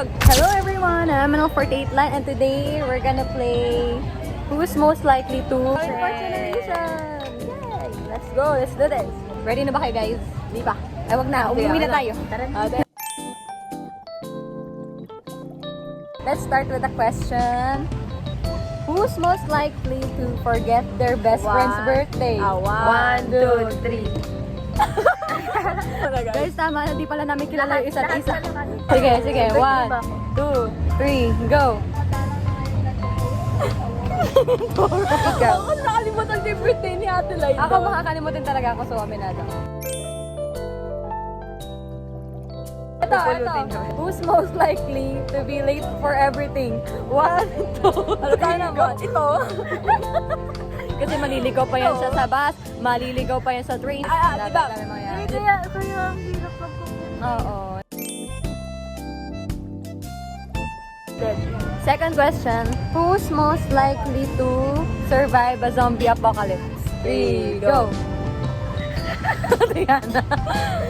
So, hello everyone, I'm Manong 48 Line and today we're gonna play Who's Most Likely to First Generation! Yay! Let's go, let's do this! Ready na ba kayo guys? Di pa. Ay, wag na, umuwi na tayo. Tara na. Let's start with a question. Who's most likely to forget their best friend's birthday? 1, 2, 3. Guys, tama, hindi pala namin kilala yung isa't isa. Sige, sige. 1, 2, 3, go! Ikaw. Ako nakalimutan yung birthday ni Ate Liza. Ako makakalimutin talaga ako sa aminado. Ito. Who's most likely to be late for everything? 1, 2, 3, go! Ito. Kasi maliligaw pa yan siya sa bus, maliligaw pa yan sa train. Diba? Kaya ang hirap lang po. Oo. Second question, who's most likely to survive a zombie apocalypse? 3, go! Diana.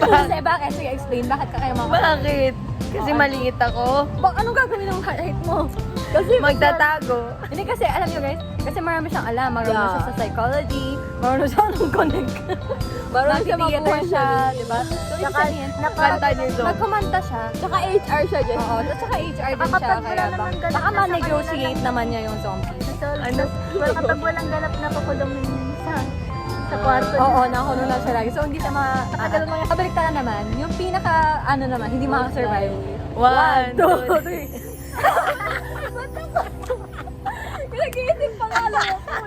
Kasi bakit? Sige, explain. Bakit ka kayo mga... Bakit? Kasi maliit ako. Anong gagawin ng height mo? Kasi magtatago. Hindi kasi, alam nyo guys, kasi marami siyang alam. Marunong siya sa psychology, marunong siya nung connect. Marunong siya Nag-theater mabuhay siya, di ba? So, Tsaka, nakanta niyo doon. Nagkumanta siya. Tsaka HR siya dyan. Oo, at saka HR din siya. Kaya baka ma-negotiate naman niya yung zombie. Ano? Kapag walang ganap na kukulong sa kwarto. Oo, nakulong lang siya lagi. So, hindi siya Pabalik na naman, yung pinaka, naman, hindi makasurvive. 1, 2, 3. Nag-iisip pa nga lang ako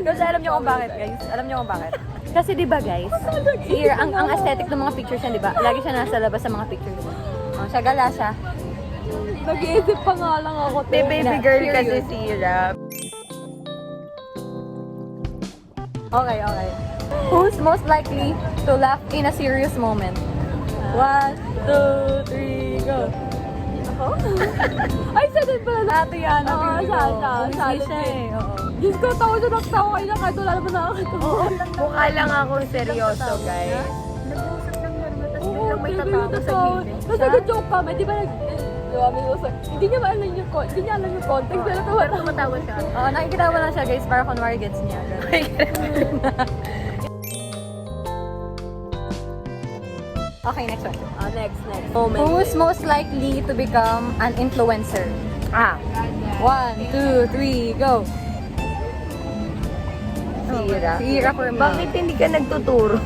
Kasi alam niyo kung bakit, guys? Alam niyo kung bakit? Kasi di ba guys, si Ira, ang aesthetic ng mga pictures niya, di ba? Lagi siya nasa labas sa mga pictures. Oh, siya gala siya. Nag-iisip pa nga lang ako. Baby girl kasi si Ira. Okay. Who's most likely to laugh in a serious moment? 1, 2, 3, go! Ay, sa din pala na. Ate yan. Oo, Siya eh. Oo. Diyos ko, tawa siya nagtawa kayo na kahit wala naman nakakatawa. Mukha lang akong seryoso, guys. Nag-uusap ng normal, tapos Oo, biglang may tatawa sa gilid. Tapos nag-joke kami, di ba may usap. Hindi niya alam yung context, pero Tumatawa siya. Oo, nakikita mo lang siya guys, para kunwari gets niya. Okay, next one. Next. Moment. Who's most likely to become an influencer? 1, 2, 3, go! Si Ira for me. Bakit hindi ka nagtuturo?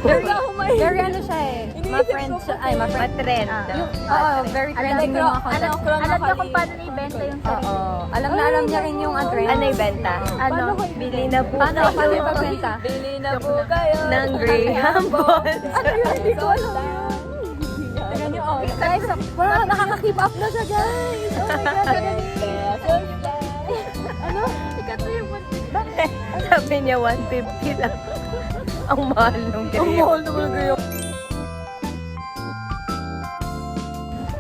Very ano siya eh. Ma-friend siya. Ay, ma-friend. Ma-trend. Oo, very trending yung mga content. Alam niya kung paano na-ibenta yung sarili. Oo. Alam niya rin yung trend. Ano ibenta? Bili na po Paano kayo. ipagbenta? Bili na po kayo ng Graham Balls. Hindi ko alam. Tignan niyo, oh. Guys, wow, nakaka-keep up na siya, guys. Oh my God, ganun. Ano? Sikat na yung Sabi niya 150 lang. Ang mahal ng Graham. Ang mahal naman ng Graham.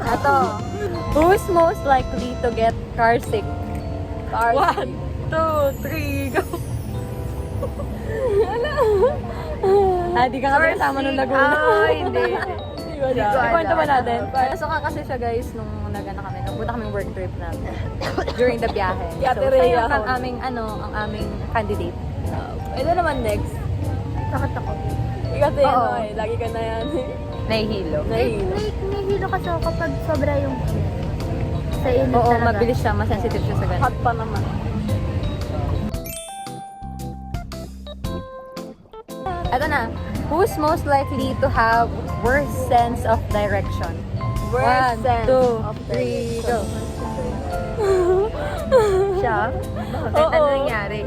Ito. Who's most likely to get car sick? 1, 2, 3, go. Di ka nga kasama nung Laguna. Hindi. Ikwento ba natin? Nasuka kasi siya guys nung kami. Nagpunta kaming work trip namin during the biyahe. So, siya yung ang aming candidate. Ito naman next. Sakit ako. Kasi Oo. lagi ka na yan. Nahihilo. May hilo kasi ako kapag sobra yung sa init Oo, talaga. mabilis siya. Masensitive siya sa ganun. Hot pa naman. Ito na. Who's most likely to have worse sense of direction? 1, 2, 3, go. Siya? Bakit? Oo. Ano nangyari?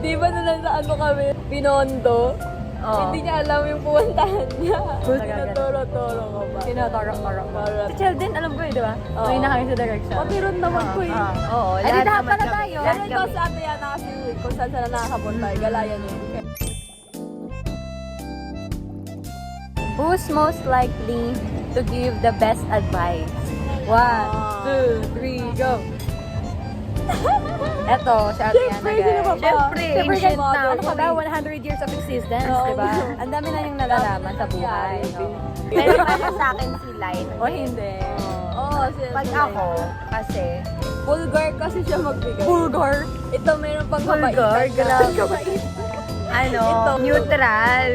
Di ba na sa ano kami, Binondo? Oo. Hindi niya alam yung pupuntahan niya. Talaga, Tinuturo-turo ko ba? Tinatarok-tarok mo. Para- Si Cheldin, alam ko eh, di ba? Oo. May nakain sa direction. Meron naman ko eh. Oo, Ay, di lahat pala kami. tayo. Lahat Pero ito kami. sa ate yan kasi kung saan saan nakakapunta, galayan niya. Who's most likely to give the best advice? 1, 2, 3, go! Eto, si Ate Yana, guys. Siyempre, ancient na Ano ako. ka ba? 100 years of existence, di ba? Ang dami na yung nalalaman sa buhay. No? Pero para sa akin si Line. O hindi. Oo, Pag ako, kasi, Bulgar kasi siya magbigay. Bulgar. Ito meron pang Bulgar, kabaitan. grabe. Neutral.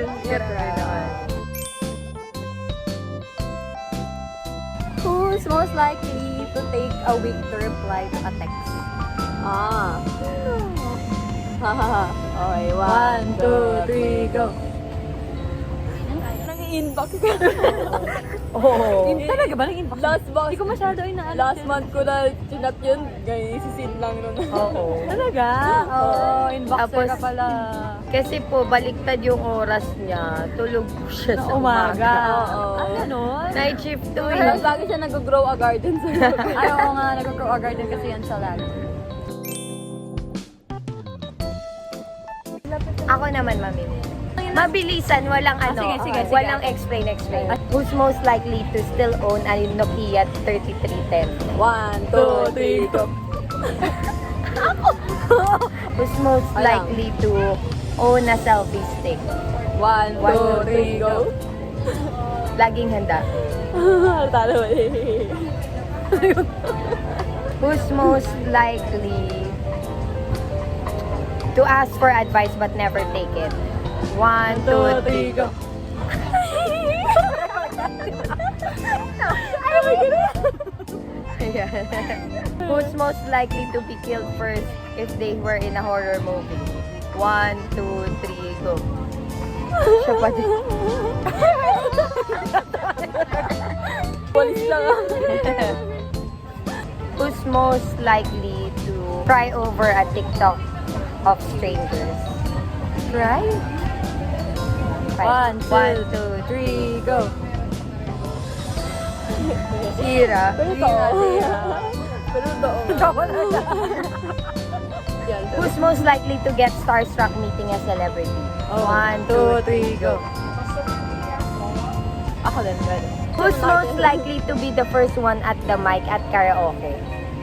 Who's most likely to take a week to reply to a text? Ah. Hahaha. Okay, 1, 2, 3, go. Nang-inbox ka. Oo. Talaga ba? Nang inbox? Last month. Hindi ko masyado inaalam. Last month ko na chinap yun. Guys, sisin lang nun. Oo. Talaga? Oo, inboxer Tapos, ka pala. Kasi po, baliktad yung oras niya. Tulog po siya Na sa umaga. Oo. Ay, ganun? Night shift to Tapos eh. lagi siya nag-grow a garden sa Ay, oo nga, nag-grow a garden kasi yan siya lagi. Ako naman mamili. Mabilisan, walang ano, sige. walang explain. Who's most likely to still own a Nokia 3310? 1, 2, 3, go. Who's most Alam. likely to own a selfie stick? 1, 2, 3, go. Laging handa. Talo eh. Who's most likely to ask for advice but never take it? 1, 2, 3, go. Ayan. Who's most likely to be killed first if they were in a horror movie? 1, 2, 3, go. Siya pa din. Walis lang ako. Who's most likely to cry over a TikTok of strangers? Cry? 1, 1, 2, 3, go. Sira. Pero totoo. Pero totoo. Yan. Who's most likely to get starstruck meeting a celebrity? Oh, 1, 2, 3, go. Ako din, pwede. Who's most likely to be the first one at the mic at karaoke?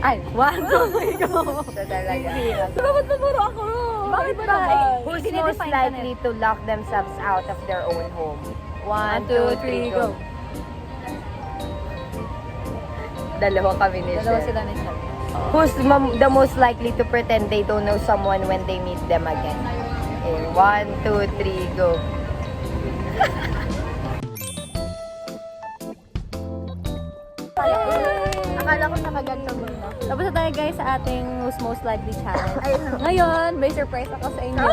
Ay, 1, 2, 3, go. So talaga. Bakit na puro ako? Bakit Iba ba? naman. Who's Dinidefine most ka na. likely to lock themselves out of their own home? 1, 2, 3, go. Dalawa kami ni Dalawa Sher. sila ni Sher. Who's the most likely to pretend they don't know someone when they meet them again? Okay, 1, 2, 3, go. Akala ko nakaganto mo na. Tapos na tayo guys sa ating who's most likely challenge. Ngayon, may surprise ako sa inyo.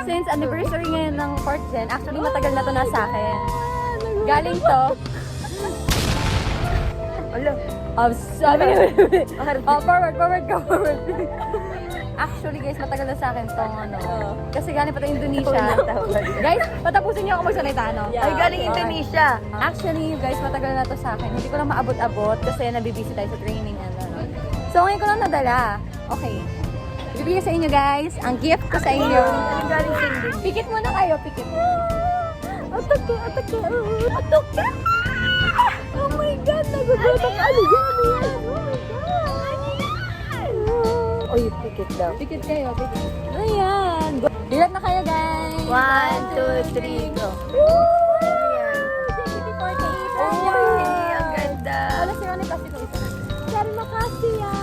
Since anniversary ngayon ng 4th gen, actually matagal na to na sa akin. Galing to. Alo. Forward. Actually guys, matagal na sa akin tong ano. Kasi galing pa tayo Indonesia. Guys, patapusin niyo ako magsalita, no? Yeah. Ay, galing Indonesia. Actually, guys, matagal na to sa akin. Hindi ko lang maabot-abot kasi nabibisi tayo sa training and ano. So, ngayon ko lang nadala. Okay. Ibibigay sa inyo, guys, ang gift ko sa inyo. Galing sa Indonesia. Pikit muna kayo, pikit. Atake. Oh my God, nagugutom. Ano yan? Oh my God. Oy, pikit daw. Pikit kayo, pikit. Ayan. Bilat na kayo, guys. 1, 2, 3, go. Ay, ang ganda. Wala si Ronnie Plastic ko isa. Terima kasih ya.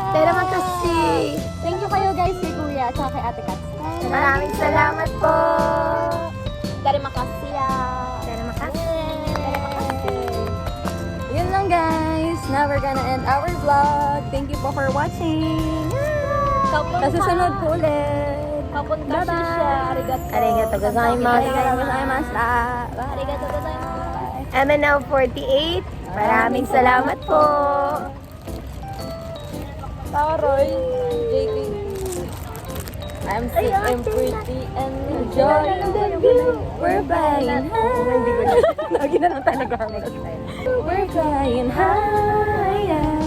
Terima kasih. Thank you kayo, guys, kay Kuya at kay Ate Kat. Maraming salamat po. Terima kasih ya. Terima kasih. Yun lang, guys. Now we're gonna end our vlog. Thank you po for watching. Sa susunod po ulit. Kapunta Bye-bye. siya. Arigato. Arigato gozaimasu. Arigato gozaimasu. Bye. Arigato gozaimasu. MNL 48. Maraming salamat po. Taroy. JK. I'm sick and pretty and enjoying the view. We're flying high. Hindi ko na. Lagi na lang talaga. We're flying high.